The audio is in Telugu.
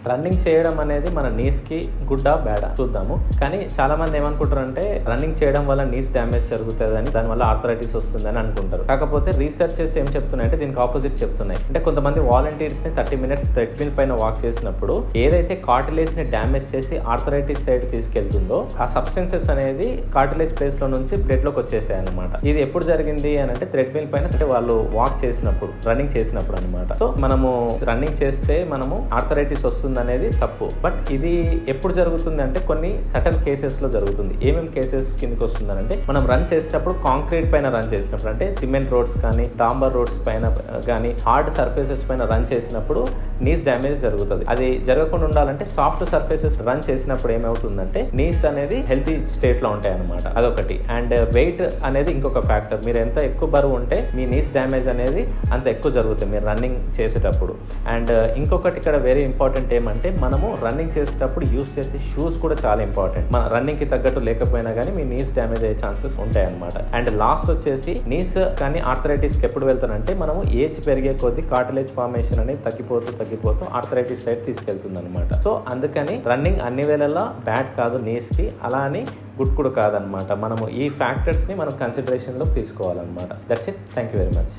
రన్నింగ్ చేయడం అనేది మన నీస్ కి గుడ్డా బ్యాడా చూద్దాము. కానీ చాలా మంది ఏమనుకుంటారు అంటే రన్నింగ్ చేయడం వల్ల నీస్ డ్యామేజ్ జరుగుతుంది అని, దానివల్ల ఆర్థరైటిస్ వస్తుందని అనుకుంటారు. కాకపోతే రీసెర్చెస్ ఏం చెప్తున్నాయి అంటే దీనికి ఆపోజిట్ చెప్తున్నాయి. అంటే కొంతమంది వాలంటీర్స్ ని 30 minutes ట్రెడ్మిల్ పైన వాక్ చేసినప్పుడు ఏదైతే కార్టిలేజ్ ని డ్యామేజ్ చేసి ఆర్థరైటిస్ సైడ్ తీసుకెళ్తుందో ఆ సబ్స్టెన్సెస్ అనేది కార్టిలేజ్ ప్లేస్ లో నుంచి బ్లడ్ లోకి వచ్చేసాయి అనమాట. ఇది ఎప్పుడు జరిగింది అని అంటే ట్రెడ్మిల్ పైన అంటే వాళ్ళు వాక్ చేసినప్పుడు, రన్నింగ్ చేసినప్పుడు అనమాట. సో మనము రన్నింగ్ చేస్తే మనము ఆర్థరైటిస్ వస్తుంది అనేది తప్పు. బట్ ఇది ఎప్పుడు జరుగుతుంది అంటే కొన్ని సటన్ కేసెస్ లో జరుగుతుంది. ఏమేమి కేసెస్ కిందకి వస్తుంది అంటే మనం రన్ చేసేటప్పుడు కాంక్రీట్ పైన రన్ చేసినప్పుడు, అంటే సిమెంట్ రోడ్స్ కానీ డాంబర్ రోడ్స్ పైన కానీ హార్డ్ సర్ఫేసెస్ పైన రన్ చేసినప్పుడు నీస్ డ్యామేజ్ జరుగుతుంది. అది జరగకుండా ఉండాలంటే సాఫ్ట్ సర్ఫేసెస్ రన్ చేసినప్పుడు ఏమవుతుందంటే నీస్ అనేది హెల్తీ స్టేట్ లో ఉంటాయి అనమాట. అదొకటి. అండ్ వెయిట్ అనేది ఇంకొక ఫ్యాక్టర్. మీరు ఎంత ఎక్కువ బరువు ఉంటే మీ నీస్ డ్యామేజ్ అనేది అంత ఎక్కువ జరుగుతుంది మీరు రన్నింగ్ చేసేటప్పుడు. అండ్ ఇంకొకటి ఇక్కడ వెరీ ఇంపార్టెంట్ ఏమంటే మనము రన్నింగ్ చేసేటప్పుడు యూస్ చేసే షూస్ కూడా చాలా ఇంపార్టెంట్. మన రన్నింగ్ కి తగ్గట్టు లేకపోయినా కానీ మీ నీస్ డ్యామేజ్ అయ్యే ఛాన్సెస్ ఉంటాయి అనమాట. అండ్ లాస్ట్ వచ్చేసి నీస్ కానీ ఆర్థరైటిస్ కి ఎప్పుడు వెళ్తానంటే మనము ఏజ్ పెరిగే కొద్దీ కార్టిలేజ్ ఫార్మేషన్ అనేది తగ్గిపోతూ ఆర్థరైటిస్ సైడ్ తీసుకెళ్తుంది అనమాట. సో అందుకని రన్నింగ్ అన్ని వేళలా బ్యాడ్ కాదు నీస్ కి, అలా అని గుడ్ కూడా కాదనమాట. మనము ఈ ఫ్యాక్టర్స్ ని మనం కన్సిడరేషన్ లో తీసుకోవాలన్నమాట. That's it. Thank you very much.